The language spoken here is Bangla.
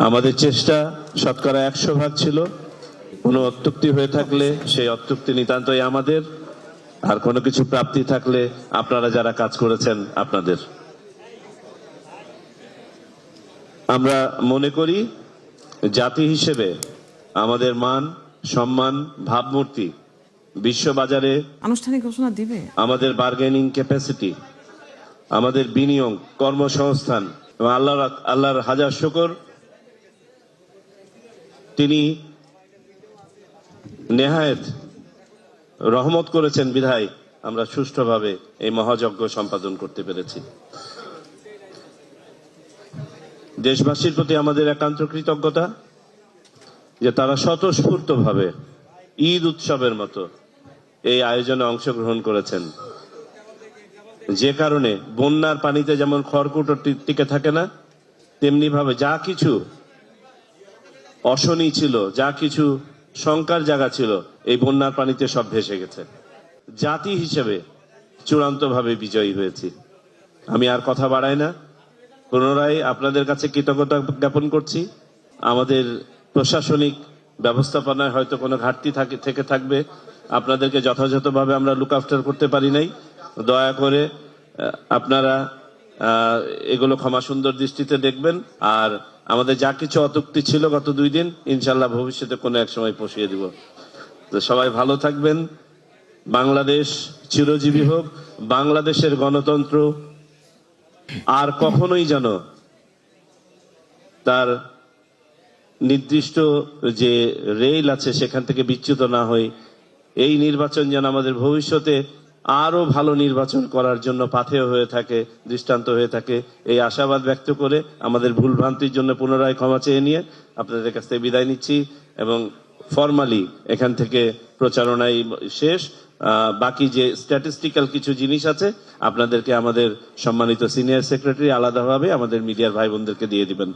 আমাদের চেষ্টা শতকরা 100% ছিল। কোনো অত্যুক্তি হয়ে থাকলে সেই অত্যুক্তি নিতান্তই আমাদের, আর কোনো কিছু প্রাপ্তি থাকলে আপনারা যারা কাজ করেছেন আপনাদের। আমরা মনে করি জাতি হিসেবে আমাদের মান, সম্মান, ভাবমূর্তি বিশ্ববাজারে আনুষ্ঠানিক ঘোষণা দিবে, আমাদের বার্গেনিং ক্যাপাসিটি, আমাদের বিনিয়োগ, কর্মসংস্থান এবং আল্লাহর হাজার শুকর, তিনি নেহায়েত রহমত করেছেন বিধায় আমরা সুষ্ঠুভাবে এই মহাযজ্ঞ সম্পাদন করতে পেরেছি। দেশবাসীর প্রতি আমাদের একান্ত কৃতজ্ঞতা যে তারা স্বতঃস্ফূর্তভাবে ঈদ উৎসবের মতো এই আয়োজনে অংশগ্রহণ করেছেন, যে কারণে বন্যার পানিতে যেমন খড়কুটো টিকে থাকে না, তেমনি ভাবে যা কিছু অশনি ছিল, যা কিছু শঙ্কার জায়গা ছিল, এই বন্যার পানিতে সব ভেসে গেছে। জাতি হিসেবে চূড়ান্তভাবে বিজয়ী হয়েছি। আমি আর কথা বাড়াই না, পুনরায় আপনাদের কাছে কৃতজ্ঞতা জ্ঞাপন করছি। আমাদের প্রশাসনিক ব্যবস্থাপনায় হয়তো কোনো ঘাটতি থেকে থাকবে, আপনাদেরকে যথাযথভাবে আমরা লুক আফটার করতে পারি নাই। দয়া করে আপনারা এগুলো ক্ষমা সুন্দর দৃষ্টিতে দেখবেন। আর আমাদের যা কিছু অত্যুক্তি ছিল গত 2 দিন, ইনশাল্লাহ ভবিষ্যতে কোনো এক সময় পুষিয়ে দিব। তো সবাই ভালো থাকবেন। বাংলাদেশ চিরজীবী হোক। বাংলাদেশের গণতন্ত্র আর কখনোই যেন তার নির্দিষ্ট যে রেল আছে সেখান থেকে বিচ্যুত না হয়। এই নির্বাচন যেন আমাদের ভবিষ্যতে আরো ভালো নির্বাচন করার জন্য পাথেয় হয়ে থাকে, দৃষ্টান্ত হয়ে থাকে, এই আশাবাদ ব্যক্ত করে আমাদের ভুলভ্রান্তির জন্য পুনরায় ক্ষমা চেয়ে নিয়ে আপনাদের কাছ থেকে বিদায় নিচ্ছি এবং ফরমালি এখান থেকে প্রচারণাই শেষ। বাকি যে স্ট্যাটিস্টিক্যাল কিছু জিনিস আছে আপনাদেরকে আমাদের সম্মানিত সিনিয়র সেক্রেটারি আলাদাভাবে আমাদের মিডিয়ার ভাই বোনদেরকে দিয়ে দিবেন।